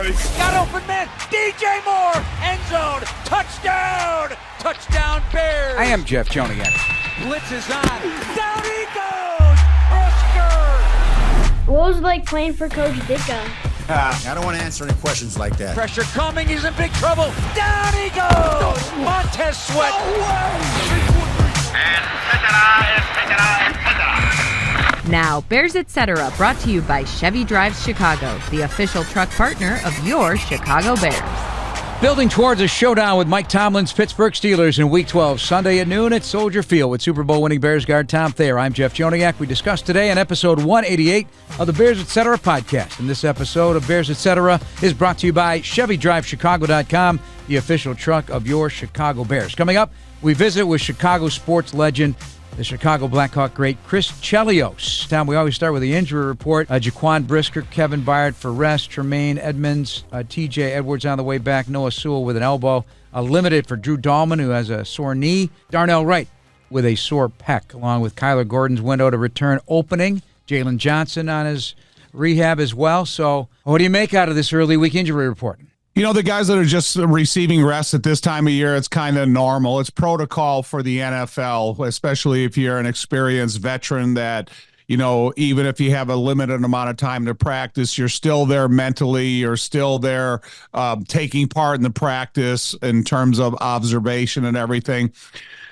Got open man. DJ Moore. End zone. Touchdown. Touchdown Bears. I am Jeff Joniak. Blitz is on. Down he goes. Brisker. What was it like playing for Coach Ditka? I don't want to answer any questions like that. Pressure coming. He's in big trouble. Down he goes. Montez Sweat. Now, Bears Etc. brought to you by Chevy Drives Chicago, the official truck partner of your Chicago Bears. Building towards a showdown with Mike Tomlin's Pittsburgh Steelers in Week 12, Sunday at noon at Soldier Field with Super Bowl winning Bears guard Tom Thayer. I'm Jeff Joniak. We discussed today on episode 188 of the Bears Etc. podcast. And this episode of Bears Etc. is brought to you by ChevyDriveChicago.com, the official truck of your Chicago Bears. Coming up, we visit with Chicago sports legend, the Chicago Blackhawk great Chris Chelios. Tom, we always start with the injury report. Jaquan Brisker, Kevin Byard for rest, Tremaine Edmonds, TJ Edwards on the way back, Noah Sewell with an elbow, limited for Drew Dahlman, who has a sore knee, Darnell Wright with a sore pec, along with Kyler Gordon's window to return opening, Jalen Johnson on his rehab as well. So what do you make out of this early week injury report? You know, the guys that are just receiving rest at this time of year, it's kind of normal. It's protocol for the NFL, especially if you're an experienced veteran that, you know, even if you have a limited amount of time to practice, you're still there mentally. You're still there taking part in the practice in terms of observation and everything.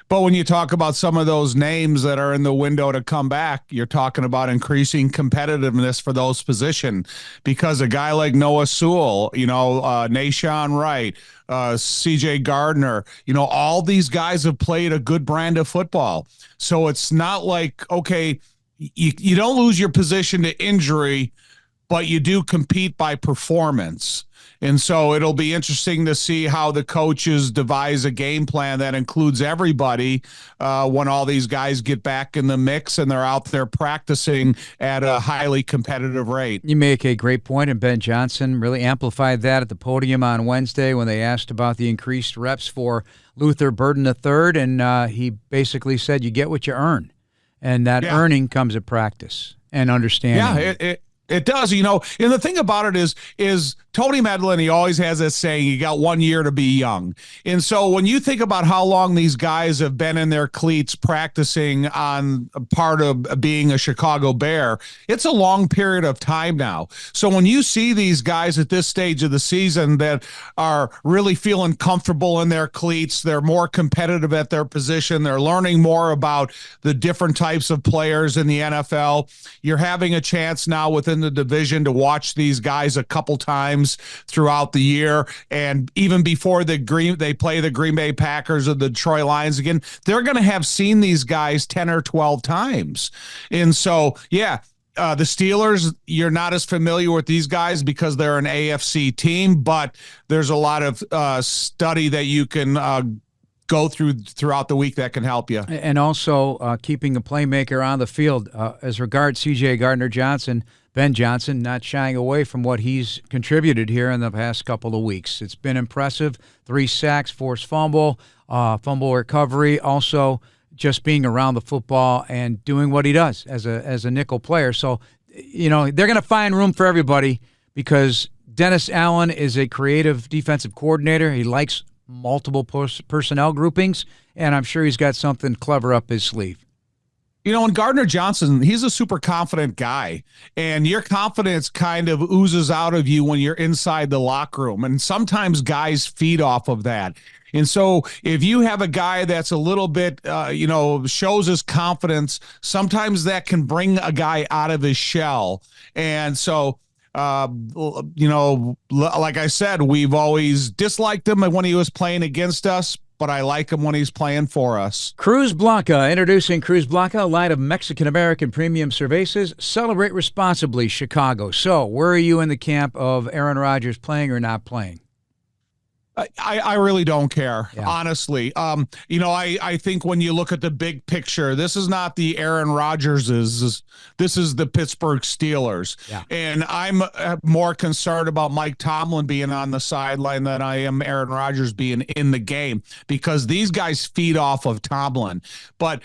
But when you talk about some of those names that are in the window to come back, you're talking about increasing competitiveness for those positions, because a guy like Noah Sewell, you know, Nashawn Wright, CJ Gardner, you know, all these guys have played a good brand of football. So it's not like, okay, you don't lose your position to injury, but you do compete by performance. And so it'll be interesting to see how the coaches devise a game plan that includes everybody when all these guys get back in the mix and they're out there practicing at a highly competitive rate. You make a great point, and Ben Johnson really amplified that at the podium on Wednesday when they asked about the increased reps for Luther Burden III, and he basically said you get what you earn, and that earning comes at practice and understanding. Yeah, it does, you know, and the thing about it is Tony Medlin, he always has this saying, you got 1 year to be young. And so when you think about how long these guys have been in their cleats practicing on a part of being a Chicago Bear, it's a long period of time now. So when you see these guys at this stage of the season that are really feeling comfortable in their cleats, they're more competitive at their position, they're learning more about the different types of players in the NFL. You're having a chance now within the division to watch these guys a couple times throughout the year, and even before they play the Green Bay Packers or the Detroit Lions again, they're going to have seen these guys 10 or 12 times. And so, the Steelers, you're not as familiar with these guys because they're an AFC team, but there's a lot of study that you can go throughout the week that can help you. And also keeping the playmaker on the field. As regards C.J. Gardner-Johnson, Ben Johnson not shying away from what he's contributed here in the past couple of weeks. It's been impressive. 3 sacks, forced fumble recovery, also just being around the football and doing what he does as a nickel player. So, you know, they're going to find room for everybody because Dennis Allen is a creative defensive coordinator. He likes multiple personnel groupings, and I'm sure he's got something clever up his sleeve. You know, and Gardner Johnson, he's a super confident guy, and your confidence kind of oozes out of you when you're inside the locker room. And sometimes guys feed off of that. And so if you have a guy that's a little bit, shows his confidence, sometimes that can bring a guy out of his shell. And so, like I said, we've always disliked him when he was playing against us, but I like him when he's playing for us. Cruz Blanca, introducing Cruz Blanca, a line of Mexican-American premium cervezas. Celebrate responsibly, Chicago. So where are you in the camp of Aaron Rodgers playing or not playing? I really don't care, honestly. I think when you look at the big picture, this is not the Aaron Rodgerses. This is the Pittsburgh Steelers. Yeah. And I'm more concerned about Mike Tomlin being on the sideline than I am Aaron Rodgers being in the game, because these guys feed off of Tomlin. But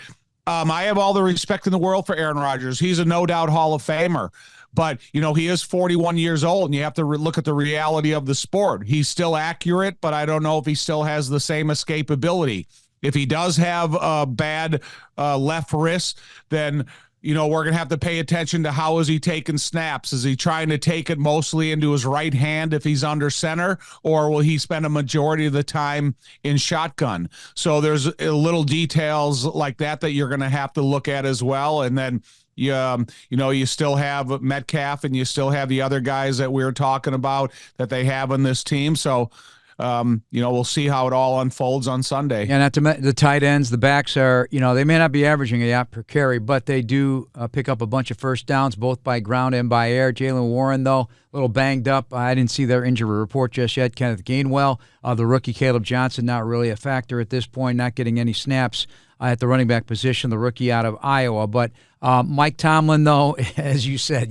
I have all the respect in the world for Aaron Rodgers. He's a no doubt Hall of Famer. But, he is 41 years old, and you have to look at the reality of the sport. He's still accurate, but I don't know if he still has the same escapability. If he does have a bad left wrist, then we're going to have to pay attention to how is he taking snaps. Is he trying to take it mostly into his right hand if he's under center, or will he spend a majority of the time in shotgun? So there's little details like that you're going to have to look at as well. And then you still have Metcalf, and you still have the other guys that we were talking about that they have on this team. So we'll see how it all unfolds on Sunday. Yeah, not to the tight ends, the backs are, they may not be averaging a yard per carry, but they do pick up a bunch of first downs, both by ground and by air. Jalen Warren, though, a little banged up. I didn't see their injury report just yet. Kenneth Gainwell, the rookie Caleb Johnson, not really a factor at this point, not getting any snaps at the running back position, the rookie out of Iowa. But Mike Tomlin, though, as you said,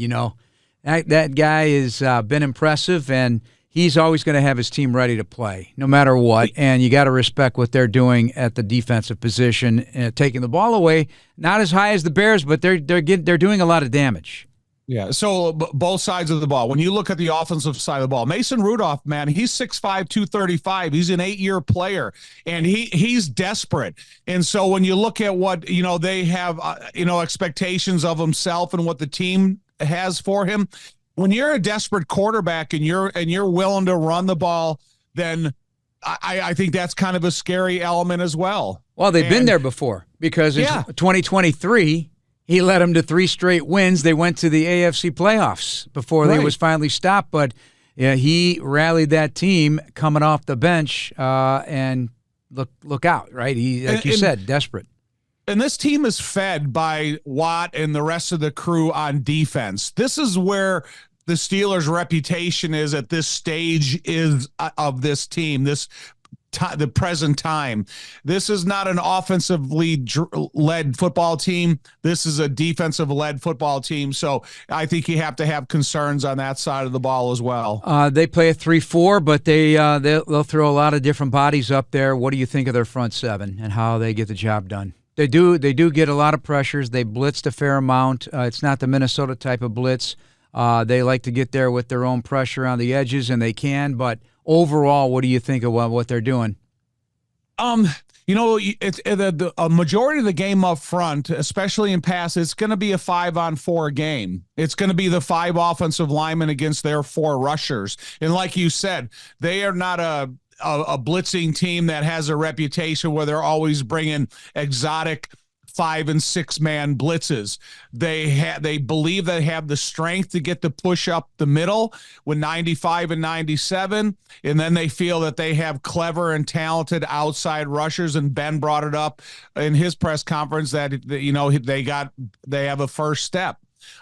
that guy has been impressive, and he's always going to have his team ready to play, no matter what. And you got to respect what they're doing at the defensive position, taking the ball away. Not as high as the Bears, but they're doing a lot of damage. Yeah, so both sides of the ball. When you look at the offensive side of the ball, Mason Rudolph, man, he's 6'5", 235. He's an 8-year player, and he's desperate. And so when you look at what they have, expectations of himself and what the team has for him. When you're a desperate quarterback and you're willing to run the ball, then I think that's kind of a scary element as well. Well, they've been there before, because in 2023, he led them to 3 straight wins. They went to the AFC playoffs before they was finally stopped. But he rallied that team coming off the bench, and look out, right? He, like you said, desperate. And this team is fed by Watt and the rest of the crew on defense. This is where the Steelers' reputation is at this stage of this team, the present time. This is not an offensively led football team. This is a defensive led football team. So I think you have to have concerns on that side of the ball as well. They play a 3-4, but they'll throw a lot of different bodies up there. What do you think of their front seven and how they get the job done? They do get a lot of pressures. They blitzed a fair amount. It's not the Minnesota type of blitz. They like to get there with their own pressure on the edges, and they can. But overall, what do you think of what they're doing? It's a majority of the game up front, especially in pass, it's going to be a 5-on-4 game. It's going to be the 5 offensive linemen against their 4 rushers. And like you said, they are not a blitzing team that has a reputation where they're always bringing exotic 5- and 6-man blitzes. They believe they have the strength to get the push up the middle with 95 and 97, and then they feel that they have clever and talented outside rushers. And Ben brought it up in his press conference that they have a first step.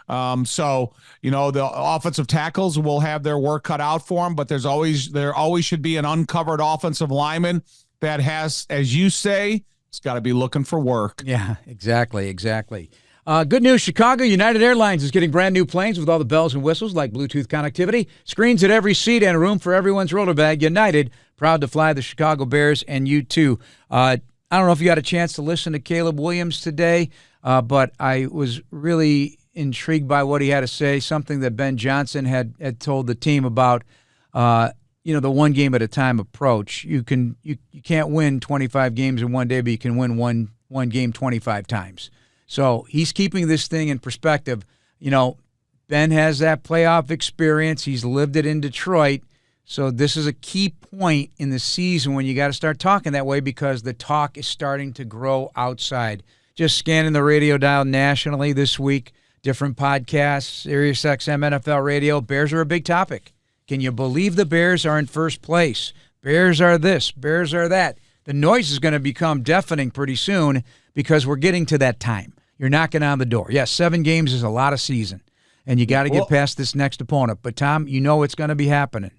So the offensive tackles will have their work cut out for them, but there always should be an uncovered offensive lineman that has, as you say, it's got to be looking for work. Yeah, exactly. Good news, Chicago United Airlines is getting brand new planes with all the bells and whistles like Bluetooth connectivity, screens at every seat, and room for everyone's roller bag. United, proud to fly the Chicago Bears, and you too. I don't know if you got a chance to listen to Caleb Williams today, but I was really intrigued by what he had to say, something that Ben Johnson had told the team about the one game at a time approach. You can't win 25 games in one day, but you can win one game 25 times. So he's keeping this thing in perspective. Ben has that playoff experience. He's lived it in Detroit. So this is a key point in the season when you got to start talking that way, because the talk is starting to grow outside. Just scanning the radio dial nationally this week, different podcasts, SiriusXM, NFL radio. Bears are a big topic. Can you believe the Bears are in first place? Bears are this, Bears are that. The noise is going to become deafening pretty soon, because we're getting to that time. You're knocking on the door. Yes, 7 games is a lot of season, and you got to get past this next opponent. But, Tom, it's going to be happening.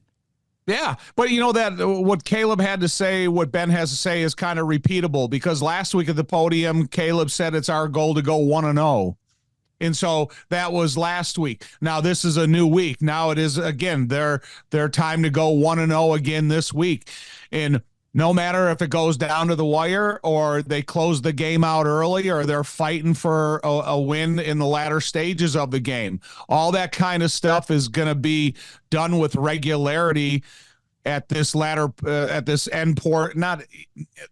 Yeah, but that what Caleb had to say, what Ben has to say is kind of repeatable, because last week at the podium, Caleb said it's our goal to go 1-0. And so that was last week. Now this is a new week. Now it is, again, their time to go 1-0 again this week. And No matter if it goes down to the wire or they close the game out early or they're fighting for a win in the latter stages of the game. All that kind of stuff is going to be done with regularity at this not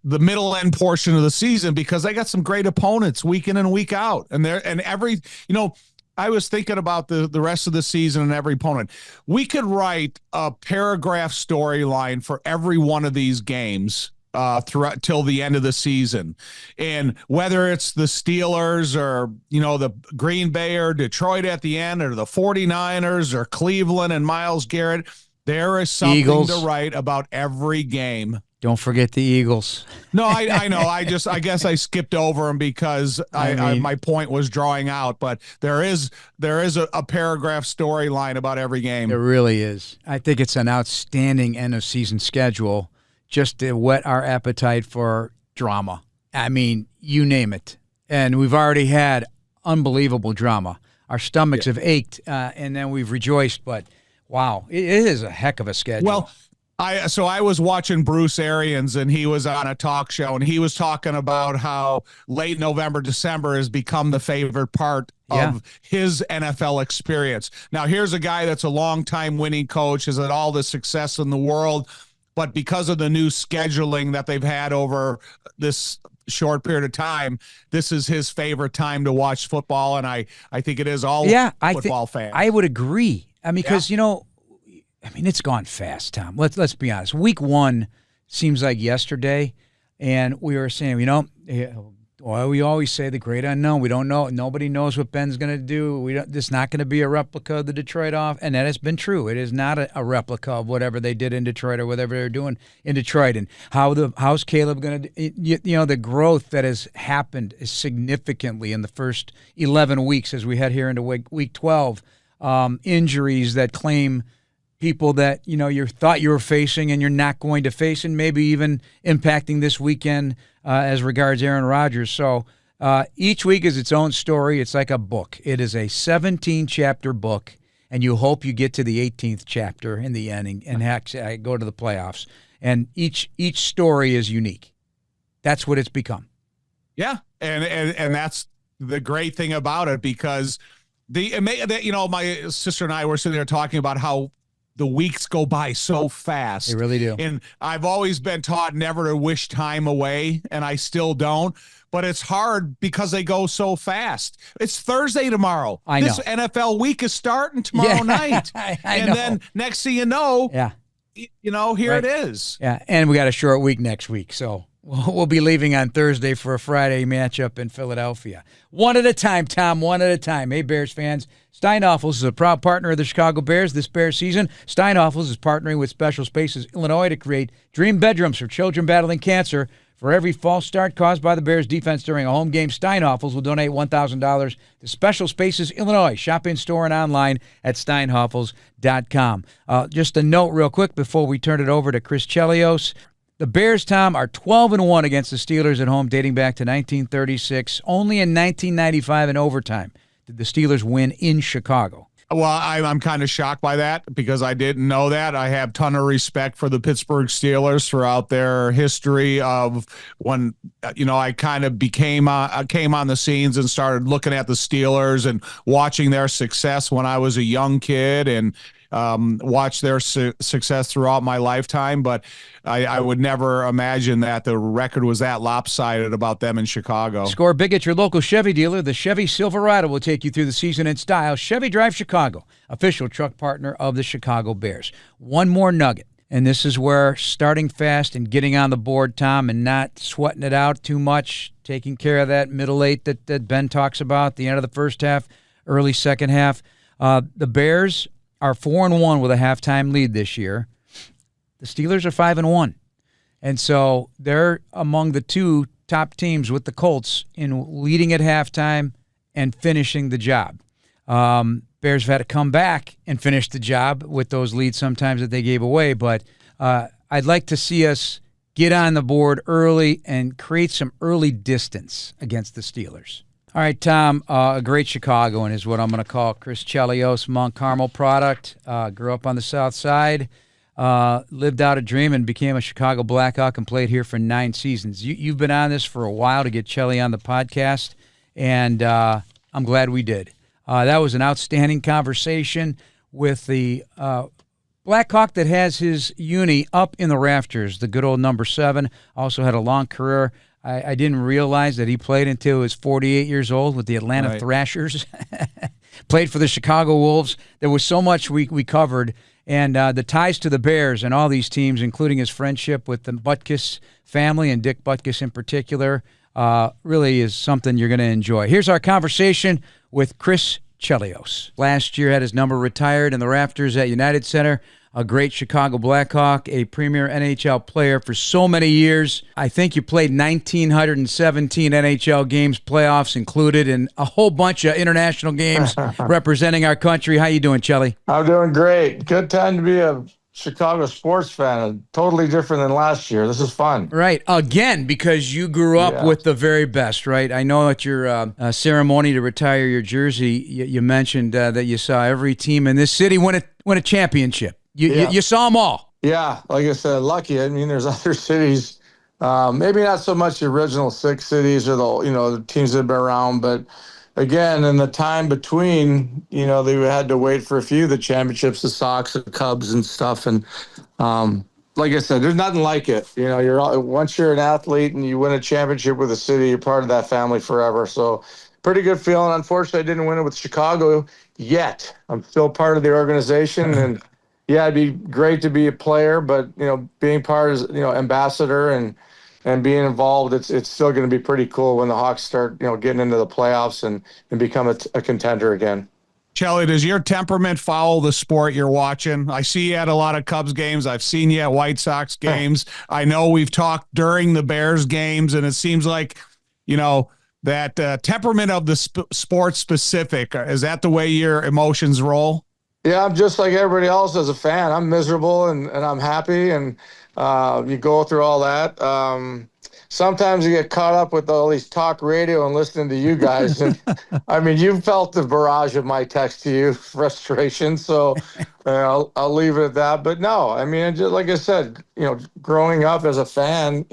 the middle end portion of the season, because they got some great opponents week in and week out. I was thinking about the rest of the season and every opponent. We could write a paragraph storyline for every one of these games throughout till the end of the season. And whether it's the Steelers or, the Green Bay or Detroit at the end, or the 49ers or Cleveland and Myles Garrett, there is something Eagles to write about every game. Don't forget the Eagles. No, I know. I guess I skipped over them because my point was drawing out. But there is a paragraph storyline about every game. There really is. I think it's an outstanding end of season schedule, just to whet our appetite for drama. I mean, you name it, and we've already had unbelievable drama. Our stomachs have ached, and then we've rejoiced. But wow, it is a heck of a schedule. Well, I was watching Bruce Arians, and he was on a talk show, and he was talking about how late November, December has become the favorite part of his NFL experience. Now, here's a guy that's a long-time winning coach, has had all the success in the world, but because of the new scheduling that they've had over this short period of time, this is his favorite time to watch football, and I think it is all football fans. I would agree. I mean, because, it's gone fast, Tom. Let's be honest. Week 1 seems like yesterday, and we were saying, we always say the great unknown. We don't know. Nobody knows what Ben's going to do. It's not going to be a replica of the Detroit off, and that has been true. It is not a replica of whatever they did in Detroit or whatever they're doing in Detroit. And how's Caleb going to do? The growth that has happened is significantly in the first 11 weeks as we head here into week 12. Injuries that claim people that you thought you were facing and you're not going to face, and maybe even impacting this weekend as regards Aaron Rodgers. So each week is its own story. It's like a book. It is a 17-chapter book, and you hope you get to the 18th chapter in the end and go to the playoffs. And each story is unique. That's what it's become. Yeah, and that's the great thing about it, because my sister and I were sitting there talking about how the weeks go by so fast. They really do. And I've always been taught never to wish time away, and I still don't. But it's hard because they go so fast. It's Thursday tomorrow. I know. This NFL week is starting tomorrow night. I know. Then next thing you know, here it is. Yeah, and we got a short week next week, so we'll be leaving on Thursday for a Friday matchup in Philadelphia. One at a time, Tom, one at a time. Hey, Bears fans, Steinhoffels is a proud partner of the Chicago Bears this Bears season. Steinhoffels is partnering with Special Spaces Illinois to create dream bedrooms for children battling cancer. For every false start caused by the Bears defense during a home game, Steinhoffels will donate $1,000 to Special Spaces Illinois. Shop in store and online at steinhoffels.com. Just a note real quick before we turn it over to Chris Chelios. The Bears, Tom, are 12-1 against the Steelers at home dating back to 1936. Only in 1995 in overtime did the Steelers win in Chicago. Well, I'm kind of shocked by that because I didn't know that. I have a ton of respect for the Pittsburgh Steelers throughout their history of when, I kind of came on the scenes and started looking at the Steelers and watching their success when I was a young kid and watched their success throughout my lifetime. But I would never imagine that the record was that lopsided about them in Chicago. Score big at your local Chevy dealer. The Chevy Silverado will take you through the season in style. Chevy Drive Chicago, official truck partner of the Chicago Bears. One more nugget, and this is where starting fast and getting on the board, Tom, and not sweating it out too much, taking care of that middle eight that Ben talks about, the end of the first half, early second half. The Bears are 4-1 with a halftime lead this year. The Steelers are 5-1. And so they're among the two top teams with the Colts in leading at halftime and finishing the job. Bears have had to come back and finish the job with those leads sometimes that they gave away. But I'd like to see us get on the board early and create some early distance against the Steelers. All right, Tom, a great Chicagoan is what I'm going to call Chris Chelios, Mount Carmel product. Grew up on the south side. lived out a dream and became a Chicago Blackhawk and played here for 9 seasons. You've been on this for a while to get Chelly on the podcast, and I'm glad we did. That was an outstanding conversation with the Blackhawk that has his uni up in the rafters, the good old number 7. Also had a long career. I didn't realize that he played until he was 48 years old with the Atlanta Thrashers. Played for the Chicago Wolves. There was so much we covered. And the ties to the Bears and all these teams, including his friendship with the Butkus family and Dick Butkus in particular, really is something you're going to enjoy. Here's our conversation with Chris Chelios. Last year had his number retired in the rafters at United Center. A great Chicago Blackhawk, a premier NHL player for so many years. I think you played 1,917 NHL games, playoffs included, and a whole bunch of international games representing our country. How you doing, Chelly? I'm doing great. Good time to be a Chicago sports fan. Totally different than last year. This is fun. Right. Again, because you grew up with the very best, right? I know at your ceremony to retire your jersey, you mentioned that you saw every team in this city win a championship. You saw them all. Yeah, like I said, lucky. I mean, there's other cities, maybe not so much the original 6 cities or the teams that have been around, but again, in the time between, they had to wait for a few of the championships, the Sox, the Cubs, and stuff. And like I said, there's nothing like it. Once you're an athlete and you win a championship with a city, you're part of that family forever. So, pretty good feeling. Unfortunately, I didn't win it with Chicago yet. I'm still part of the organization and. Yeah, it'd be great to be a player, but being part as ambassador and being involved, it's still going to be pretty cool when the Hawks start getting into the playoffs and become a contender again. Chelly, does your temperament follow the sport you're watching? I see you at a lot of Cubs games. I've seen you at White Sox games. I know we've talked during the Bears games, and it seems like that temperament of the sport specific. Is that the way your emotions roll? Yeah, I'm just like everybody else as a fan. I'm miserable and I'm happy, and you go through all that. Sometimes you get caught up with all these talk radio and listening to you guys. And I mean, you felt the barrage of my text to you, frustration. So I'll leave it at that. But no, I mean, just like I said, growing up as a fan,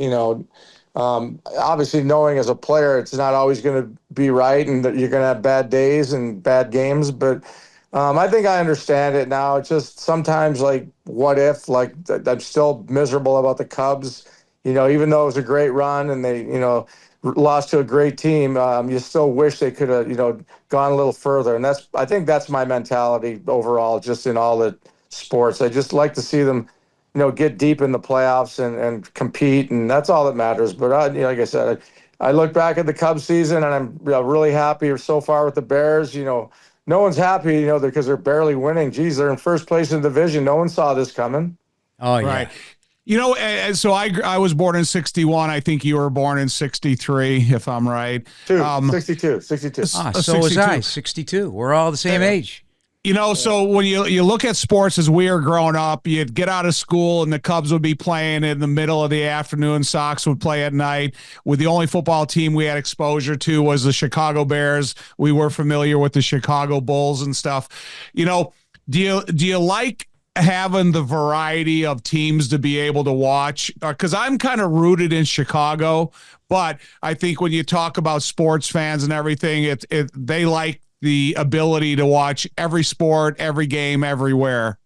obviously knowing as a player, it's not always going to be right, and that you're going to have bad days and bad games, but. I think I understand it now. It's just sometimes what if, I'm still miserable about the Cubs, even though it was a great run and they, lost to a great team, you still wish they could have, gone a little further. And I think that's my mentality overall, just in all the sports. I just like to see them, get deep in the playoffs and compete. And that's all that matters. But like I said, I look back at the Cubs season and I'm really happy so far with the Bears, No one's happy, because they're barely winning. Geez, they're in first place in the division. No one saw this coming. Oh, yeah. Right. So I was born in 61. I think you were born in 63, if I'm right. 62. So 62. was I, 62. We're all the same age. So when you look at sports as we were growing up, you'd get out of school and the Cubs would be playing in the middle of the afternoon. Sox would play at night. With the only football team we had exposure to was the Chicago Bears. We were familiar with the Chicago Bulls and stuff. Do you like having the variety of teams to be able to watch? Because I'm kind of rooted in Chicago, but I think when you talk about sports fans and everything, they like the ability to watch every sport, every game, everywhere.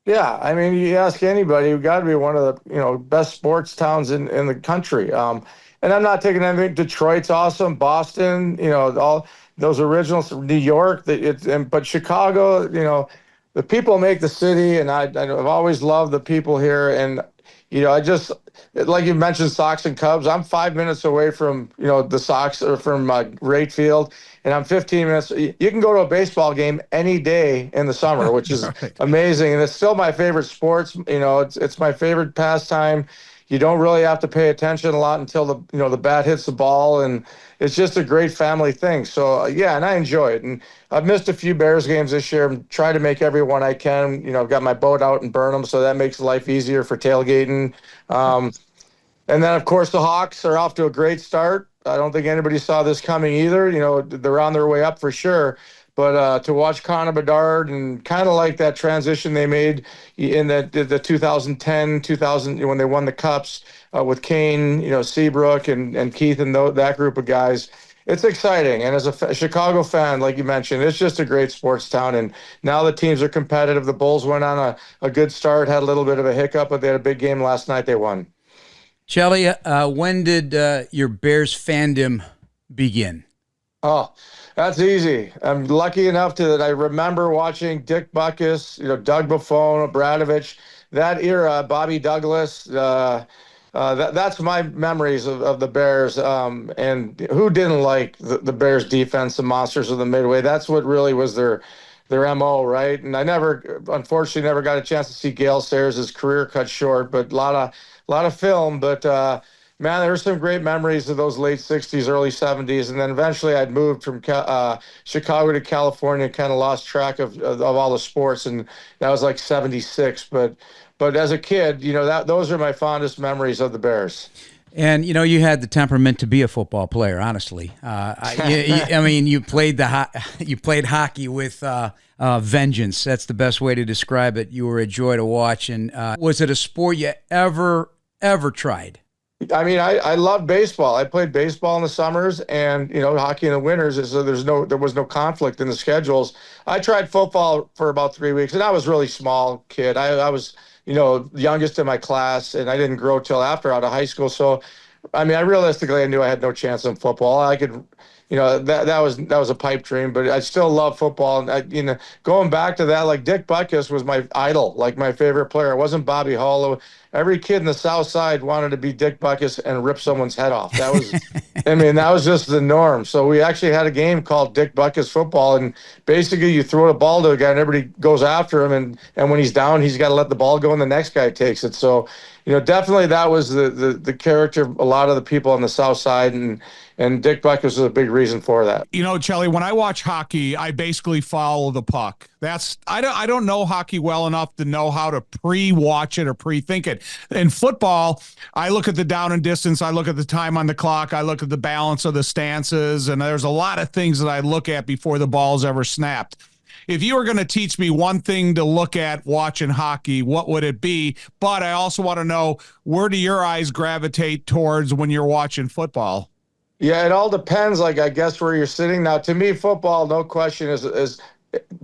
Yeah, I mean, you ask anybody, you've got to be one of the but sports towns in the country. And I'm not taking anything. Detroit's awesome, Boston, all those originals, New York. But Chicago, the people make the city, and I've always loved the people here. And I just, like you mentioned, Sox and Cubs. I'm 5 minutes away from the Sox or from Rate Field. And I'm 15 minutes. You can go to a baseball game any day in the summer, which is amazing. And it's still my favorite sports. It's my favorite pastime. You don't really have to pay attention a lot until the bat hits the ball, and it's just a great family thing. So and I enjoy it. And I've missed a few Bears games this year. I'm trying to make every one I can. I've got my boat out in Burnham, so that makes life easier for tailgating. And then of course the Hawks are off to a great start. I don't think anybody saw this coming either. They're on their way up for sure. But to watch Connor Bedard and kind of like that transition they made in the 2010, 2000 when they won the Cups with Kane, Seabrook and Keith and that group of guys. It's exciting. And as a Chicago fan, like you mentioned, it's just a great sports town. And now the teams are competitive. The Bulls went on a good start, had a little bit of a hiccup, but they had a big game last night. They won. Chelly, when did your Bears fandom begin? Oh, that's easy. I'm lucky enough that I remember watching Dick Butkus, Doug Buffon, Bradovich, that era, Bobby Douglas. That's my memories of the Bears. And who didn't like the Bears defense, the monsters of the Midway? That's what really was their MO, right? And I unfortunately never got a chance to see Gale Sayers' career cut short, but a lot of film. But man, there were some great memories of those late 60s, early 70s. And then eventually I'd moved from Chicago to California and kind of lost track of all the sports. And that was like 76. But as a kid, those are my fondest memories of the Bears. And you had the temperament to be a football player. Honestly, you played hockey with vengeance. That's the best way to describe it. You were a joy to watch. And was it a sport you ever tried? I mean, I love baseball. I played baseball in the summers and, hockey in the winters. So there was no conflict in the schedules. I tried football for about 3 weeks, and I was a really small kid. I was, youngest in my class, and I didn't grow till after out of high school. So, I mean, I knew I had no chance in football. I could, that was a pipe dream, but I still love football. And going back to that, like Dick Butkus was my idol, like my favorite player. It wasn't Bobby Hollow. Every kid in the South Side wanted to be Dick Butkus and rip someone's head off. That was, that was just the norm. So we actually had a game called Dick Butkus football, and basically you throw the ball to a guy and everybody goes after him, and when he's down, he's got to let the ball go and the next guy takes it. So, definitely that was the character of a lot of the people on the South Side, and Dick Butkus was a big reason for that. Chelly, when I watch hockey, I basically follow the puck. I don't know hockey well enough to know how to pre-watch it or pre-think it. In football, I look at the down and distance, I look at the time on the clock, I look at the balance of the stances, and there's a lot of things that I look at before the ball's ever snapped. If you were going to teach me one thing to look at watching hockey, what would it be? But I also want to know, where do your eyes gravitate towards when you're watching football? Yeah, it all depends, I guess, where you're sitting. Now, to me, football, no question, is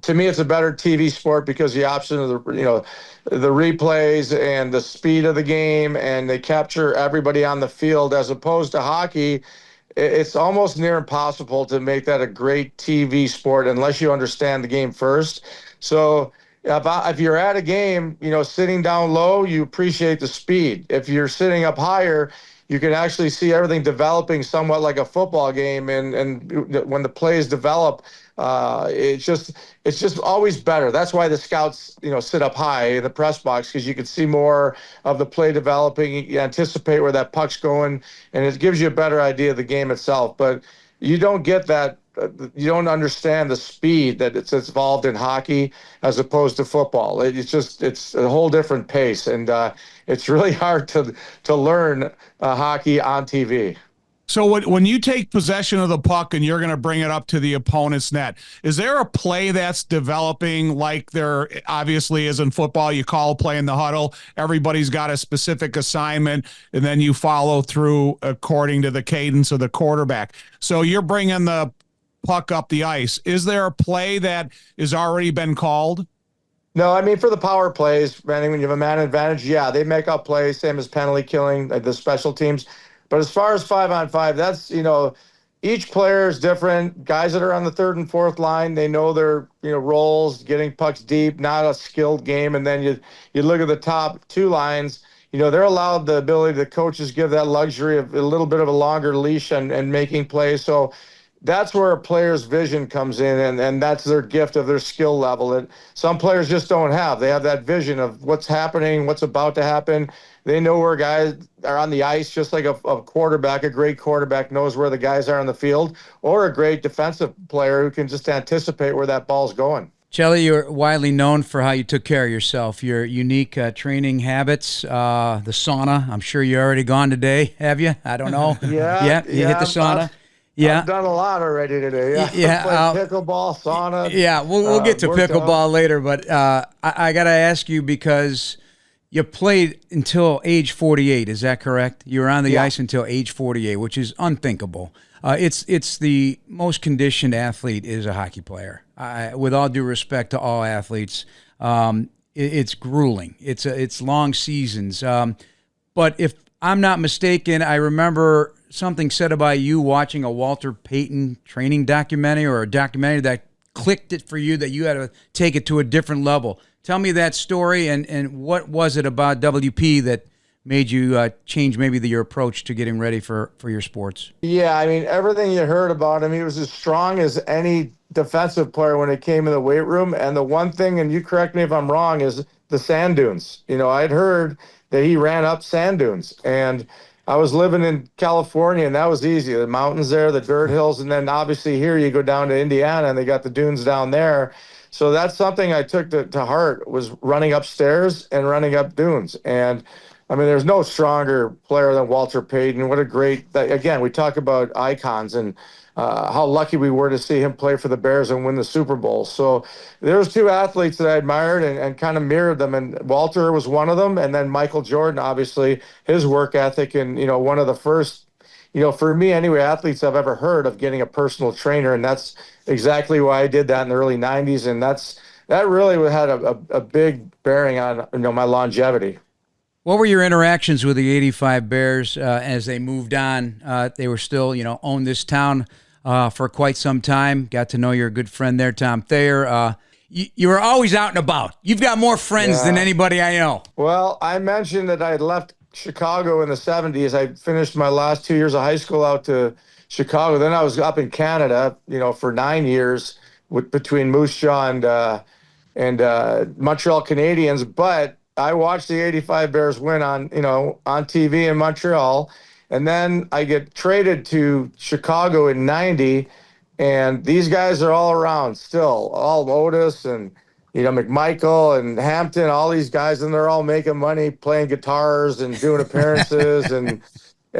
to me, it's a better TV sport because the option of the replays and the speed of the game, and they capture everybody on the field, as opposed to hockey. It's almost near impossible to make that a great TV sport unless you understand the game first. So if you're at a game, sitting down low, you appreciate the speed. If you're sitting up higher, you can actually see everything developing somewhat like a football game. And when the plays develop, it's just always better. That's why the scouts, sit up high in the press box, because you can see more of the play developing. You anticipate where that puck's going, and it gives you a better idea of the game itself. But you don't get that. You don't understand the speed that it's involved in hockey as opposed to football. It's a whole different pace, and it's really hard to learn hockey on TV. So when you take possession of the puck and you're going to bring it up to the opponent's net, is there a play that's developing like there obviously is in football? You call a play in the huddle, everybody's got a specific assignment, and then you follow through according to the cadence of the quarterback. So you're bringing the puck up the ice. Is there a play that has already been called? No, I mean, for the power plays, when you have a man advantage, yeah, they make up plays, same as penalty killing, like the special teams. But as far as 5-on-5, that's, each player is different. Guys that are on the third and fourth line, they know their, roles, getting pucks deep, not a skilled game. And then you look at the top two lines, they're allowed the ability, the coaches give that luxury of a little bit of a longer leash and making plays. So that's where a player's vision comes in, and that's their gift of their skill level that some players just don't have. They have that vision of what's happening, what's about to happen. They know where guys are on the ice, just like a quarterback. A great quarterback knows where the guys are on the field, or a great defensive player who can just anticipate where that ball's going. Chelly, you're widely known for how you took care of yourself, your unique training habits, the sauna. I'm sure you're already gone today, have you? I don't know. Yeah. You hit the sauna. Yeah. I've done a lot already today. Yeah. Yeah. Played pickleball, sauna. Yeah, we'll get to worked pickleball out. later, but I got to ask you because you played until age 48. Is that correct? You were on the ice until age 48, which is unthinkable. It's the most conditioned athlete is a hockey player. With all due respect to all athletes, it's grueling. It's long seasons. But if I'm not mistaken, I remember something said about you watching a Walter Payton training documentary or a documentary that clicked it for you that you had to take it to a different level. Tell me that story and what was it about WP that made you change maybe your approach to getting ready for your sports? Yeah, I mean, everything you heard about him, he was as strong as any defensive player when it came in the weight room. And the one thing, and you correct me if I'm wrong, is the sand dunes. I'd heard that he ran up sand dunes. And I was living in California, and that was easy. The mountains there, the dirt hills, and then obviously here you go down to Indiana, and they got the dunes down there. So that's something I took to heart, was running upstairs and running up dunes. And I mean, there's no stronger player than Walter Payton. What a great, again, we talk about icons and how lucky we were to see him play for the Bears and win the Super Bowl. So there's two athletes that I admired and kind of mirrored them. And Walter was one of them. And then Michael Jordan, obviously, his work ethic and, one of the first, for me anyway, athletes I've ever heard of getting a personal trainer. And that's exactly why I did that in the early 90s. And that really had a big bearing on, my longevity. What were your interactions with the 85 Bears as they moved on? They were still, owned this town for quite some time. Got to know your good friend there, Tom Thayer. You were always out and about. You've got more friends than anybody I know. Well, I mentioned that I had left Chicago in the 70s. I finished my last 2 years of high school out to Chicago. Then I was up in Canada, for 9 years between Moose Jaw and Montreal Canadiens. But I watched the 85 Bears win on TV in Montreal. And then I get traded to Chicago in 90. And these guys are all around still, all Otis and, McMichael and Hampton, all these guys, and they're all making money playing guitars and doing appearances. and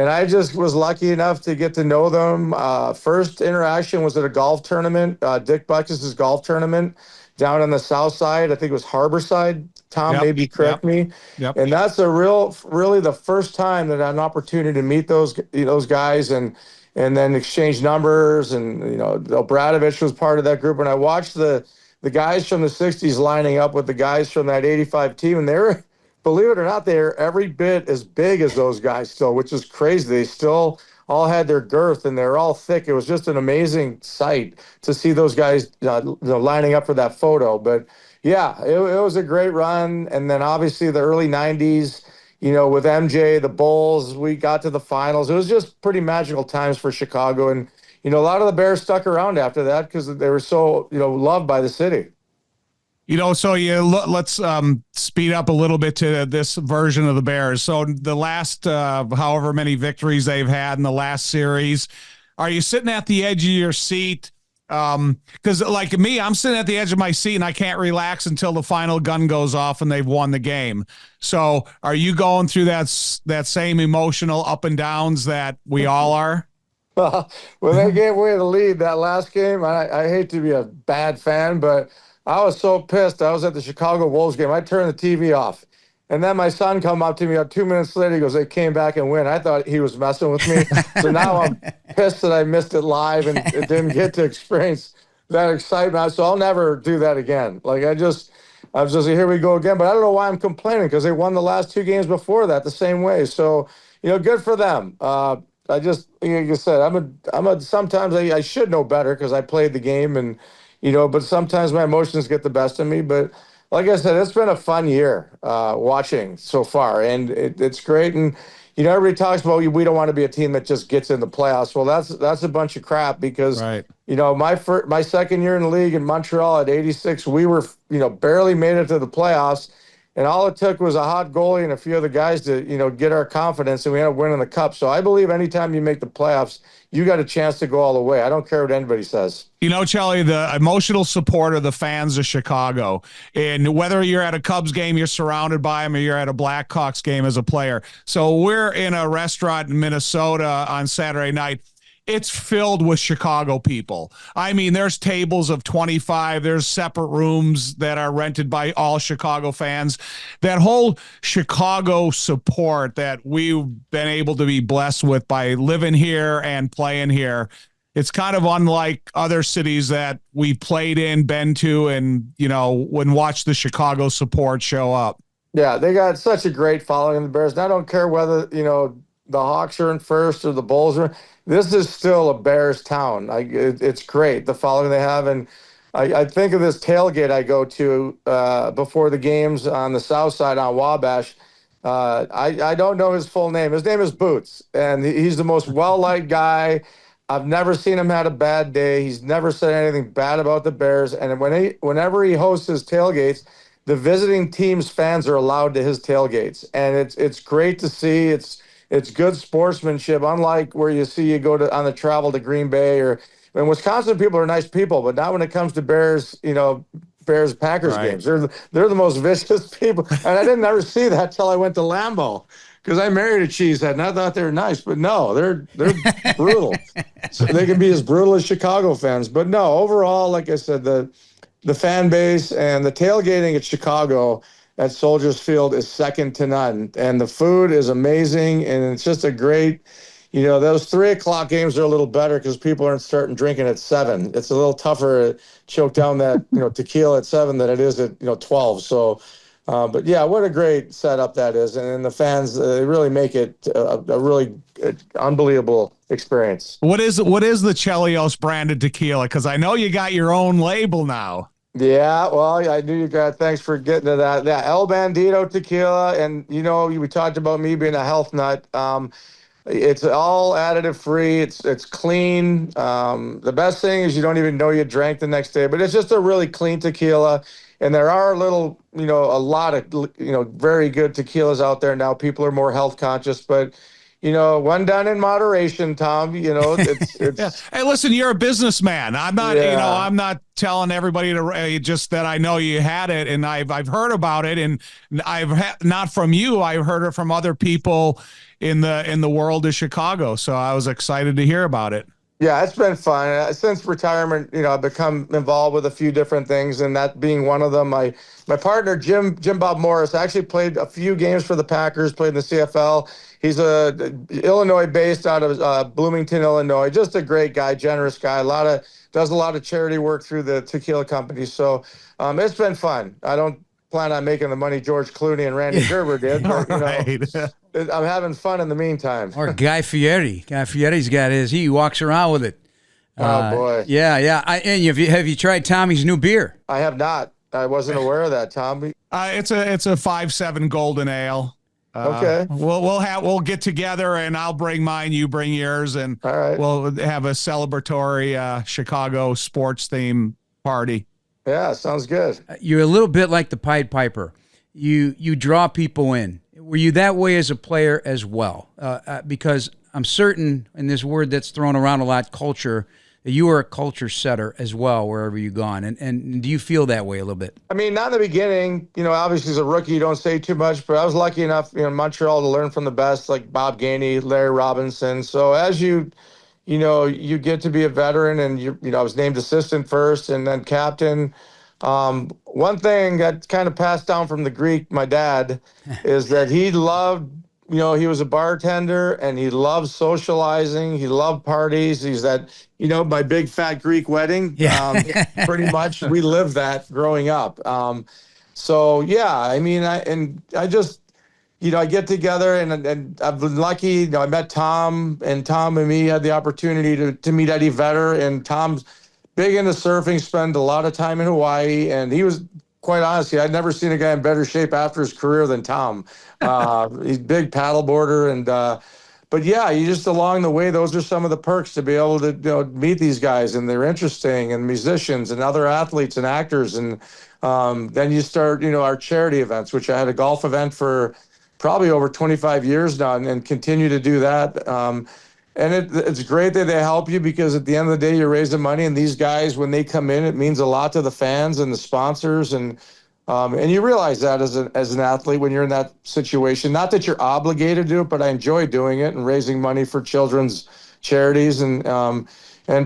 I just was lucky enough to get to know them. First interaction was at a golf tournament, Dick Buckus' golf tournament down on the south side. I think it was Harborside. Tom, maybe correct me. Yep. And that's really the first time that I had an opportunity to meet those guys and then exchange numbers. And, Obradovich was part of that group. And I watched the guys from the 60s lining up with the guys from that 85 team. And they were, believe it or not, they're every bit as big as those guys still, which is crazy. They still all had their girth and they're all thick. It was just an amazing sight to see those guys lining up for that photo. But yeah, it was a great run. And then obviously the early 90s, with MJ, the Bulls, we got to the finals. It was just pretty magical times for Chicago. And, a lot of the Bears stuck around after that because they were so, loved by the city. So let's speed up a little bit to this version of the Bears. So the last however many victories they've had in the last series, are you sitting at the edge of your seat? Because like me, I'm sitting at the edge of my seat and I can't relax until the final gun goes off and they've won the game. So are you going through that same emotional up and downs that we all are? Well, when they gave away the lead that last game, I hate to be a bad fan, but I was so pissed. I was at the Chicago Wolves game. I turned the TV off. And then my son come up to me 2 minutes later. He goes, they came back and win. I thought he was messing with me. So now I'm pissed that I missed it live and it didn't get to experience that excitement. So I'll never do that again. Like I was just here we go again. But I don't know why I'm complaining because they won the last two games before that the same way. So, good for them. I just, like I said, sometimes I should know better because I played the game and, but sometimes my emotions get the best of me. But like I said, it's been a fun year watching so far, and it's great. And everybody talks about we don't want to be a team that just gets in the playoffs. Well, that's a bunch of crap because right. My second year in the league in Montreal at 86, we were barely made it to the playoffs, and all it took was a hot goalie and a few other guys to get our confidence, and we ended up winning the cup. So I believe anytime you make the playoffs, you got a chance to go all the way. I don't care what anybody says. Chelly, the emotional support of the fans of Chicago, and whether you're at a Cubs game, you're surrounded by them, or you're at a Blackhawks game as a player. So we're in a restaurant in Minnesota on Saturday night. it's filled with Chicago people. I mean, there's tables of 25. There's separate rooms that are rented by all Chicago fans. That whole Chicago support that we've been able to be blessed with by living here and playing here. It's kind of unlike other cities that we played in, been to, and, when watch the Chicago support show up. Yeah, they got such a great following in the Bears. And I don't care whether, the Hawks are in first or the Bulls are. This is still a Bears town. It's great, the following they have. And I think of this tailgate I go to before the games on the south side on Wabash. I don't know his full name. His name is Boots, and he's the most well-liked guy. I've never seen him had a bad day. He's never said anything bad about the Bears. And whenever he hosts his tailgates, the visiting team's fans are allowed to his tailgates. And it's great to see. It's good sportsmanship, unlike where you go on the travel to Green Bay and Wisconsin people are nice people, but not when it comes to Bears, Packers games. They're the most vicious people. And I didn't ever see that till I went to Lambeau, because I married a cheesehead and I thought they were nice, but no, they're brutal. So they can be as brutal as Chicago fans. But no, overall, like I said, the fan base and the tailgating at Chicago at Soldiers Field is second to none. And the food is amazing. And it's just a great, those 3:00 games are a little better because people aren't starting drinking at 7. It's a little tougher to choke down that, tequila at 7 than it is at, 12. So, but yeah, what a great setup that is. And the fans, they really make it a really unbelievable experience. What is the Chelios branded tequila? Because I know you got your own label now. Yeah, well, I knew you got. Thanks for getting to that. Yeah, El Bandito tequila, and we talked about me being a health nut. It's all additive free. It's clean. The best thing is you don't even know you drank the next day. But it's just a really clean tequila. And there are a lot of very good tequilas out there now. People are more health conscious, but. One done in moderation, Tom. It's. Yeah. Hey, listen, you're a businessman. I'm not. Yeah. I'm not telling everybody to just that I know you had it, and I've heard about it, and not from you. I've heard it from other people in the world of Chicago. So I was excited to hear about it. Yeah, it's been fun. Since retirement, I've become involved with a few different things, and that being one of them. My partner, Jim Bob Morris, actually played a few games for the Packers, played in the CFL. He's Illinois based out of Bloomington, Illinois. Just a great guy, generous guy. Does a lot of charity work through the tequila company. So it's been fun. I don't plan on making the money George Clooney and Randy Gerber did, but I'm having fun in the meantime. Or Guy Fieri. Guy Fieri's got his. He walks around with it. Oh boy. Yeah. And have you tried Tommy's new beer? I have not. I wasn't aware of that, Tommy. It's a 5.7 golden ale. Okay. We'll get together and I'll bring mine, you bring yours, and all right. We'll have a celebratory Chicago sports theme party. Yeah, sounds good. You're a little bit like the Pied Piper. You draw people in. Were you that way as a player as well? Because I'm certain, in this word that's thrown around a lot, culture, that you were a culture setter as well wherever you've gone. And do you feel that way a little bit? I mean, not in the beginning. Obviously as a rookie, you don't say too much, but I was lucky enough in Montreal to learn from the best, like Bob Gainey, Larry Robinson. So as you get to be a veteran, and I was named assistant first and then captain. One thing that kind of passed down from the Greek, my dad, is that he loved, he was a bartender and he loved socializing. He loved parties. He's that, my big fat Greek wedding. Yeah. Pretty much we lived that growing up. So yeah, I mean, I just, I get together and I've been lucky. I met Tom, and Tom and me had the opportunity to meet Eddie Vedder, and Tom's big into surfing, spent a lot of time in Hawaii, and he was, quite honestly, I'd never seen a guy in better shape after his career than Tom. He's a big paddleboarder, and but yeah, you just along the way, those are some of the perks to be able to meet these guys, and they're interesting, and musicians and other athletes and actors, and then you start our charity events, which I had a golf event for probably over 25 years now, and continue to do that. And it's great that they help you, because at the end of the day, you're raising money, and these guys, when they come in, it means a lot to the fans and the sponsors, and you realize that as an athlete when you're in that situation. Not that you're obligated to do it, but I enjoy doing it and raising money for children's charities, and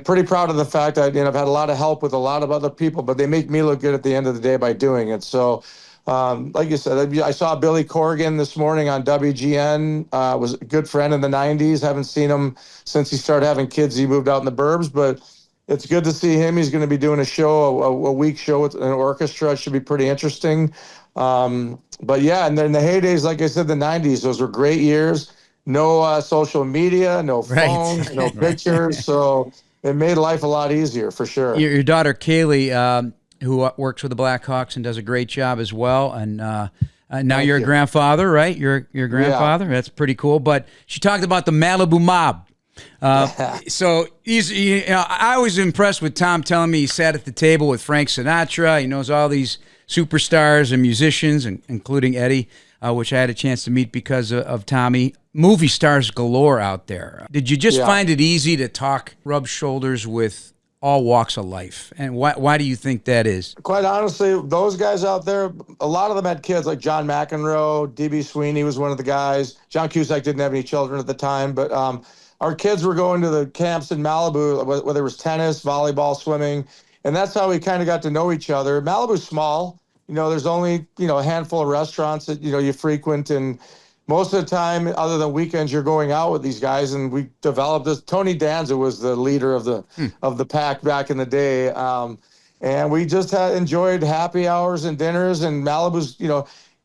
pretty proud of the fact that I've had a lot of help with a lot of other people, but they make me look good at the end of the day by doing it. So, like you said, I saw Billy Corrigan this morning on WGN. Was a good friend in the 90s. Haven't seen him since he started having kids. He moved out in the burbs, but it's good to see him. He's going to be doing a show, a week show with an orchestra. It should be pretty interesting. But yeah, and then the heydays, like I said, the 90s, those were great years. No social media, no phones, no pictures. So it made life a lot easier for sure. Your daughter, Kaylee, who works with the Blackhawks and does a great job as well. And now you're a grandfather, right? You're a grandfather. Yeah. That's pretty cool. But she talked about the Malibu Mob. So I was impressed with Tom telling me he sat at the table with Frank Sinatra. He knows all these superstars and musicians, including Eddie, which I had a chance to meet because of Tommy. Movie stars galore out there. Did you just find it easy to rub shoulders with all walks of life? And why do you think that is? Quite honestly, those guys out there, a lot of them had kids, like John McEnroe, D.B. Sweeney was one of the guys. John Cusack didn't have any children at the time, but our kids were going to the camps in Malibu, whether it was tennis, volleyball, swimming, and that's how we kind of got to know each other. Malibu's small. There's only, a handful of restaurants that, you frequent, and most of the time, other than weekends, you're going out with these guys, and we developed this. Tony Danza was the leader of the pack back in the day, and we just enjoyed happy hours and dinners. And Malibu's,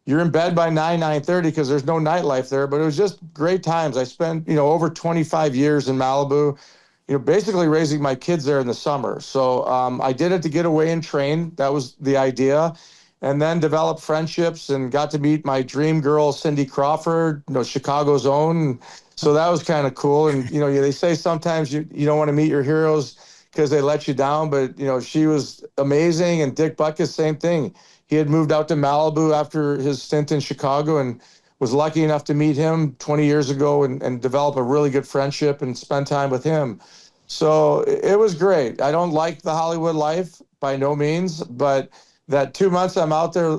you're in bed by 9:30 because there's no nightlife there. But it was just great times. I spent, over 25 years in Malibu, basically raising my kids there in the summer. So I did it to get away and train. That was the idea. And then developed friendships and got to meet my dream girl, Cindy Crawford, Chicago's own. So that was kind of cool. And, they say sometimes you don't want to meet your heroes because they let you down. But, she was amazing. And Dick Butkus, same thing. He had moved out to Malibu after his stint in Chicago and was lucky enough to meet him 20 years ago and develop a really good friendship and spend time with him. So it was great. I don't like the Hollywood life by no means, but that 2 months I'm out there,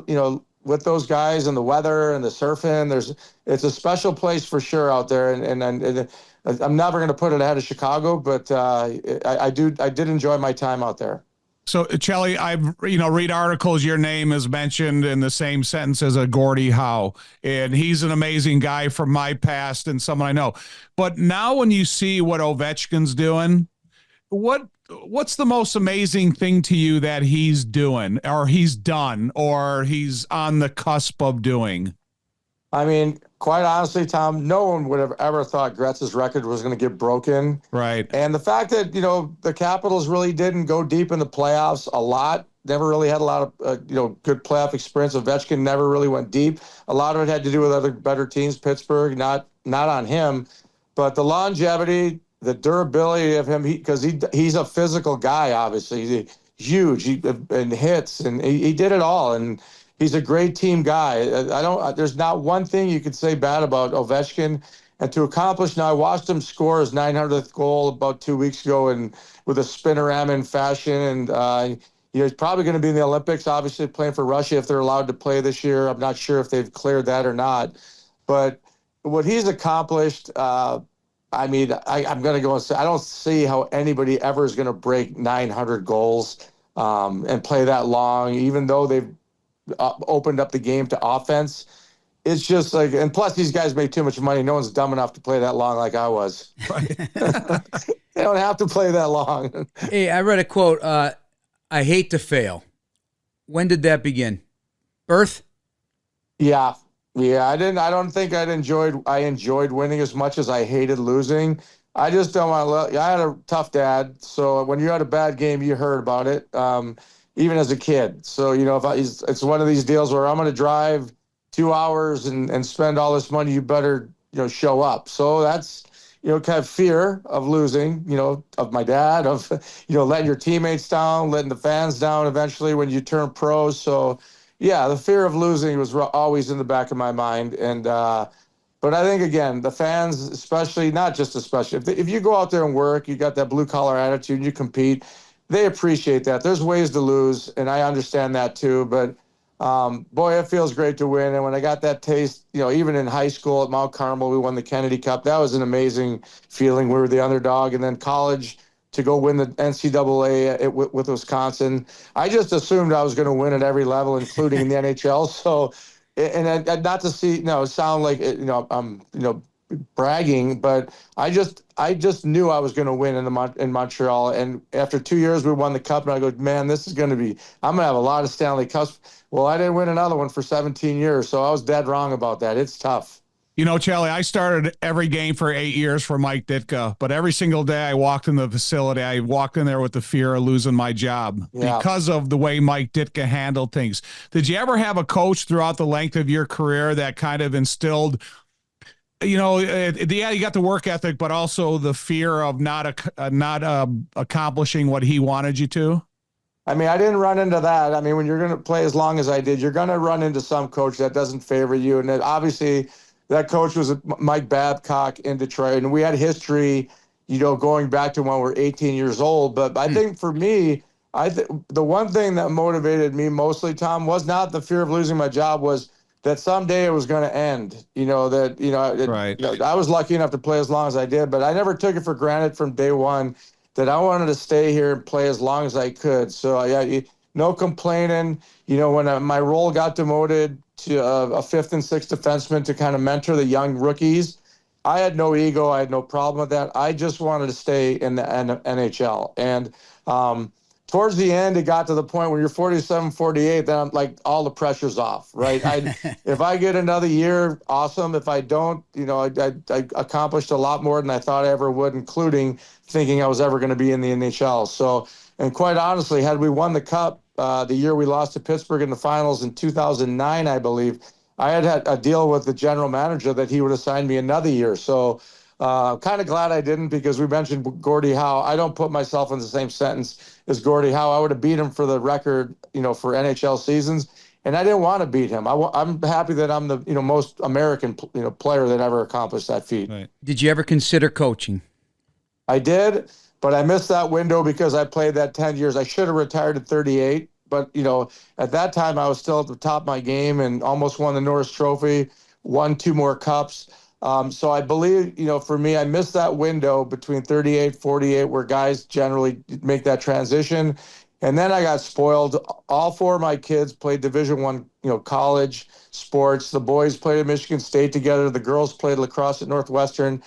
with those guys and the weather and the surfing, it's a special place for sure out there. And I'm never going to put it ahead of Chicago, but I did enjoy my time out there. So, Chelly, I've read articles. Your name is mentioned in the same sentence as a Gordie Howe, and he's an amazing guy from my past and someone I know. But now, when you see what Ovechkin's doing, what's the most amazing thing to you that he's doing, or he's done, or he's on the cusp of doing? I mean, quite honestly, Tom, no one would have ever thought Gretz's record was going to get broken. Right. And the fact that, the Capitals really didn't go deep in the playoffs a lot, never really had a lot of, good playoff experience. Ovechkin never really went deep. A lot of it had to do with other better teams, Pittsburgh, not on him. But the longevity, the durability of him, because he's a physical guy, obviously. He's huge and hits, and he did it all. And he's a great team guy. There's not one thing you could say bad about Ovechkin. And to accomplish, now I watched him score his 900th goal about 2 weeks ago, and with a spinorama fashion. And he's probably going to be in the Olympics, obviously playing for Russia if they're allowed to play this year. I'm not sure if they've cleared that or not. But what he's accomplished, I'm going to go and say, I don't see how anybody ever is going to break 900 goals and play that long, even though they've opened up the game to offense. It's just like, and plus these guys make too much money. No one's dumb enough to play that long like I was. Right. They don't have to play that long. Hey, I read a quote, I hate to fail. When did that begin? Birth? Yeah, I don't think I enjoyed winning as much as I hated losing. I just don't want to I had a tough dad, so when you had a bad game, you heard about it, even as a kid. So, it's one of these deals where I'm going to drive 2 hours and spend all this money, you better, show up. So that's, kind of fear of losing, of my dad, of, letting your teammates down, letting the fans down eventually when you turn pros. So, yeah, the fear of losing was always in the back of my mind. And, but I think, again, the fans, especially, if you go out there and work, you got that blue collar attitude and you compete, they appreciate that. There's ways to lose, and I understand that too. But boy, it feels great to win. And when I got that taste, even in high school at Mount Carmel, we won the Kennedy Cup. That was an amazing feeling. We were the underdog. And then college, to go win the NCAA with Wisconsin, I just assumed I was going to win at every level, including in the NHL. So, and not to sound like I'm bragging, but I just knew I was going to win in Montreal. And after 2 years, we won the cup, and I go, man, I'm going to have a lot of Stanley Cups. Well, I didn't win another one for 17 years, so I was dead wrong about that. It's tough. Chelly, I started every game for 8 years for Mike Ditka, but every single day I walked in the facility, I walked in there with the fear of losing my job because of the way Mike Ditka handled things. Did you ever have a coach throughout the length of your career that kind of instilled, you got the work ethic, but also the fear of not accomplishing what he wanted you to? I mean, I didn't run into that. I mean, when you're going to play as long as I did, you're going to run into some coach that doesn't favor you. And obviously that coach was Mike Babcock in Detroit. And we had history, going back to when we were 18 years old. But I think for me, the one thing that motivated me mostly, Tom, was not the fear of losing my job, was that someday it was going to end. Right. I was lucky enough to play as long as I did, but I never took it for granted from day one that I wanted to stay here and play as long as I could. So no complaining. When my role got demoted to a fifth and sixth defenseman to kind of mentor the young rookies, I had no ego. I had no problem with that. I just wanted to stay in the NHL. And towards the end, it got to the point where you're 47, 48, then I'm like, all the pressure's off, right? If I get another year, awesome. If I don't, I accomplished a lot more than I thought I ever would, including thinking I was ever going to be in the NHL. So, and quite honestly, had we won the Cup the year we lost to Pittsburgh in the finals in 2009, I believe, I had a deal with the general manager that he would assign me another year. So kind of glad I didn't, because we mentioned Gordie Howe. I don't put myself in the same sentence as Gordie Howe. I would have beat him for the record, for NHL seasons, and I didn't want to beat him. I'm happy that I'm the most American player that ever accomplished that feat. Right. Did you ever consider coaching? I did, but I missed that window because I played that 10 years. I should have retired at 38, but at that time I was still at the top of my game and almost won the Norris Trophy, won 2 more cups. So I believe, for me, I missed that window between 38, 48, where guys generally make that transition. And then I got spoiled. All 4 of my kids played Division I, college sports. The boys played at Michigan State together. The girls played lacrosse at Northwestern.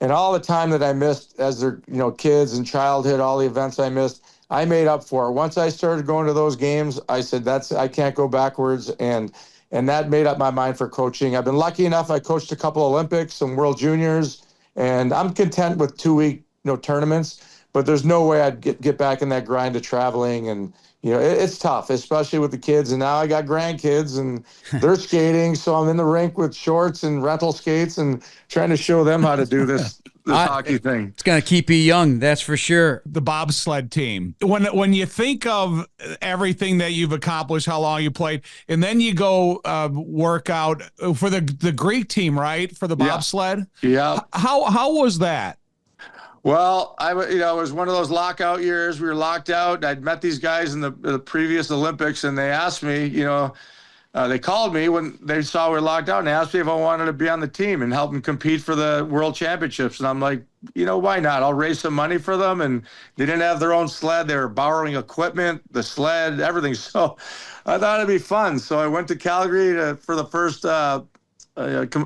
And all the time that I missed as their, kids and childhood, all the events I missed, I made up for it. Once I started going to those games, I said, I can't go backwards. And that made up my mind for coaching. I've been lucky enough. I coached a couple Olympics, some World Juniors, and I'm content with 2-week tournaments. But there's no way I'd get back in that grind of traveling. And, it's tough, especially with the kids. And now I got grandkids, and they're skating. So I'm in the rink with shorts and rental skates and trying to show them how to do this hockey thing. It's going to keep you young, that's for sure. The bobsled team. When you think of everything that you've accomplished, how long you played, and then you go work out for the Greek team, right? For the bobsled? Yeah. How was that? Well, it was one of those lockout years. We were locked out. I'd met these guys in the previous Olympics, and they asked me, they called me when they saw we were locked out, and they asked me if I wanted to be on the team and help them compete for the World Championships. And I'm like, why not? I'll raise some money for them. And they didn't have their own sled. They were borrowing equipment, the sled, everything. So I thought it'd be fun. So I went to Calgary for the first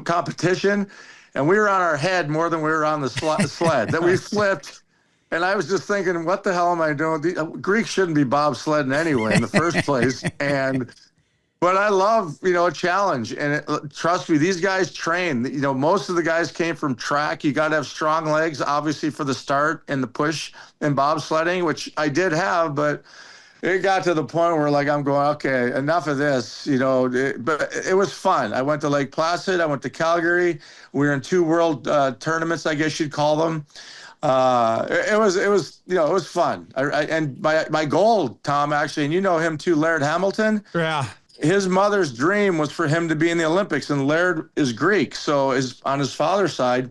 competition. And we were on our head more than we were on the sled. That we flipped. And I was just thinking, what the hell am I doing? Greeks shouldn't be bobsledding anyway in the first place. But I love, a challenge. And trust me, these guys train. Most of the guys came from track. You got to have strong legs, obviously, for the start and the push in bobsledding, which I did have. But it got to the point where, I'm going, okay, enough of this, but it was fun. I went to Lake Placid. I went to Calgary. We were in 2 world tournaments, I guess you'd call them. It was fun. And my goal, Tom, actually, and you know him too, Laird Hamilton. Yeah. His mother's dream was for him to be in the Olympics, and Laird is Greek, so is on his father's side.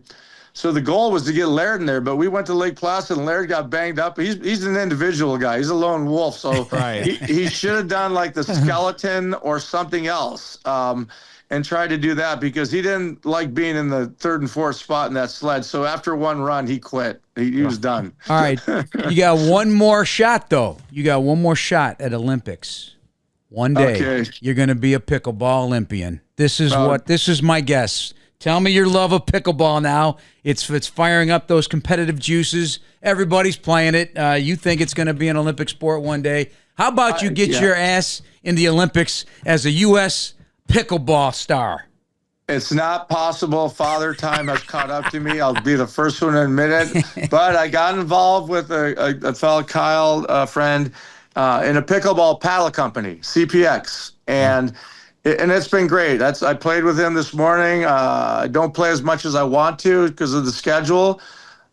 So the goal was to get Laird in there, but we went to Lake Placid and Laird got banged up. He's an individual guy. He's a lone wolf. So Right. he should have done like the skeleton or something else and tried to do that because he didn't like being in the third and fourth spot in that sled. So after one run, he quit. He was done. All right. You got one more shot, though. You got one more shot at Olympics. One day, You're going to be a pickleball Olympian. This is my guess. Tell me your love of pickleball now. It's firing up those competitive juices. Everybody's playing it. You think it's going to be an Olympic sport one day. How about you get your ass in the Olympics as a U.S. pickleball star? It's not possible. Father time has caught up to me. I'll be the first one to admit it. But I got involved with a fellow Kyle friend in a pickleball paddle company, CPX. And it's been great. I played with him this morning. I don't play as much as I want to because of the schedule,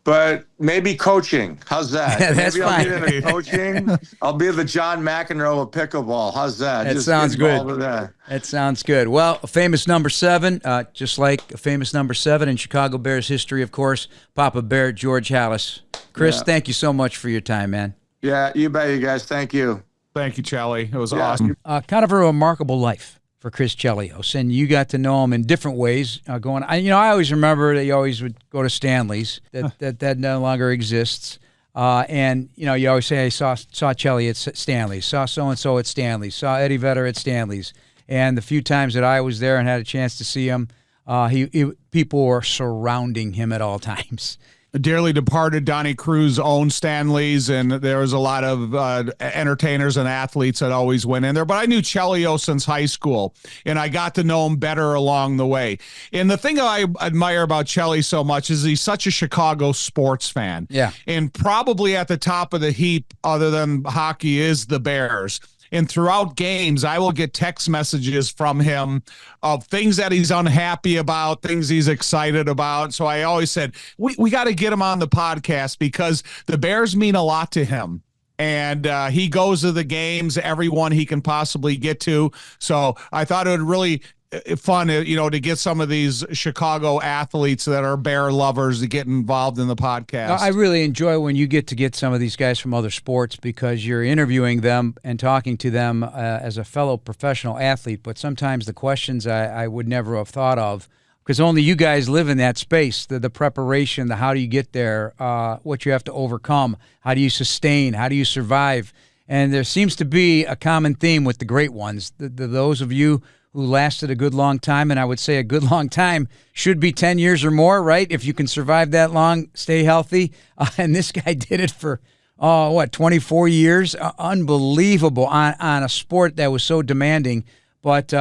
but maybe coaching. How's that? Yeah, that's maybe I'll fine. get into coaching. I'll be the John McEnroe of pickleball. How's that? That Just sounds get involved good. with that. That sounds good. Well, a famous number 7, just like a famous number 7 in Chicago Bears history, of course, Papa Bear, George Halas. Chris, thank you so much for your time, man. Yeah, you bet, you guys. Thank you. Thank you, Chelly. It was awesome. Kind of a remarkable life for Chris Chelios, and you got to know him in different ways. I always remember that you always would go to Stanley's. That no longer exists. And you always say, I saw Chelly at Stanley's, saw so-and-so at Stanley's, saw Eddie Vedder at Stanley's. And the few times that I was there and had a chance to see him, people were surrounding him at all times. Dearly departed Donnie Cruz owned Stanley's, and there was a lot of entertainers and athletes that always went in there. But I knew Chelios since high school, and I got to know him better along the way. And the thing I admire about Chelly so much is he's such a Chicago sports fan. Yeah. And probably at the top of the heap, other than hockey, is the Bears. And throughout games, I will get text messages from him of things that he's unhappy about, things he's excited about. So I always said, we got to get him on the podcast because the Bears mean a lot to him. And he goes to the games, every one he can possibly get to. So I thought it would really fun, to get some of these Chicago athletes that are Bear lovers to get involved in the podcast. I really enjoy when you get some of these guys from other sports because you're interviewing them and talking to them as a fellow professional athlete. But sometimes the questions I would never have thought of because only you guys live in that space, the preparation, the how do you get there, what you have to overcome, how do you sustain, how do you survive. And there seems to be a common theme with the great ones, those of you who lasted a good long time, and I would say a good long time should be 10 years or more, right? If you can survive that long, stay healthy. And this guy did it for, 24 years? Unbelievable on a sport that was so demanding. But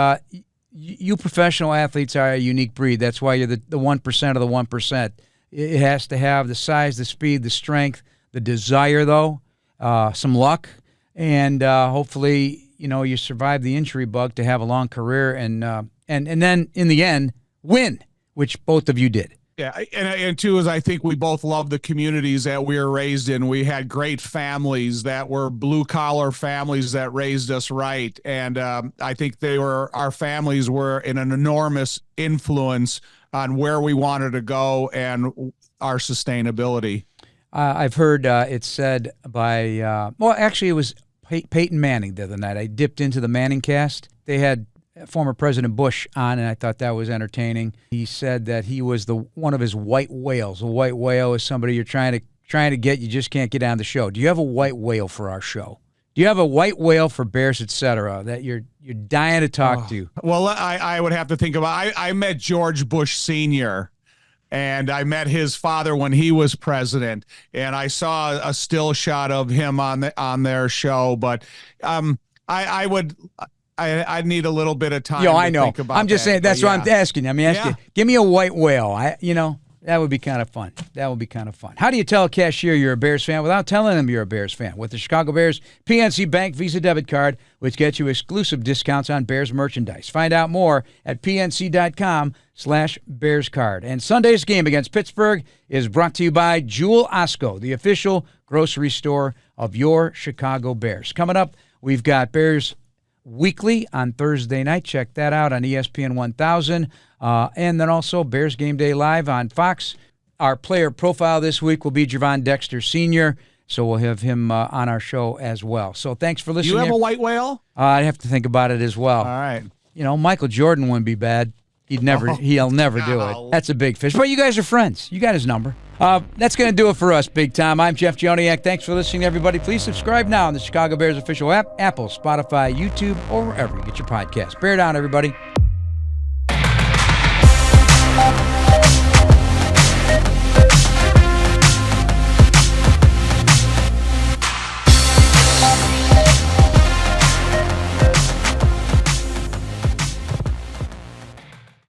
you professional athletes are a unique breed. That's why you're the 1% of the 1%. It has to have the size, the speed, the strength, the desire, though, some luck, and hopefully you survive the injury bug to have a long career and then in the end win, which both of you did. Yeah, and two is I think we both love the communities that we were raised in. We had great families that were blue collar families that raised us right, and I think our families were an enormous influence on where we wanted to go and our sustainability. I've heard it said by actually it was Peyton Manning the other night. I dipped into the Manning cast. They had former President Bush on, and I thought that was entertaining. He said that he was one of his white whales. A white whale is somebody you're trying to get, you just can't get on the show. Do you have a white whale for our show? Do you have a white whale for Bears, etc. that you're dying to talk to? Well, I would have to think about. I met George Bush Sr. And I met his father when he was president, and I saw a still shot of him on their show. But I'd need a little bit of time. I know. Think about I'm just saying that's what I'm asking. Give me a white whale. That would be kind of fun. How do you tell a cashier you're a Bears fan without telling them you're a Bears fan? With the Chicago Bears PNC Bank Visa debit card, which gets you exclusive discounts on Bears merchandise. Find out more at pnc.com/BearsCard. And Sunday's game against Pittsburgh is brought to you by Jewel Osco, the official grocery store of your Chicago Bears. Coming up, we've got Bears Weekly on Thursday night. Check that out on ESPN 1000. And then also Bears Game Day Live on Fox Our player profile this week will be Javon Dexter Sr., so we'll have him on our show as well. So thanks for listening. You have a white whale? I'd have to think about it as well. All right. Michael Jordan wouldn't be bad. He'll never do it. That's a big fish. But you guys are friends. You got his number. That's going to do it for us, Big Time. I'm Jeff Joniak. Thanks for listening, everybody. Please subscribe now on the Chicago Bears official app, Apple, Spotify, YouTube, or wherever you get your podcast. Bear down, everybody.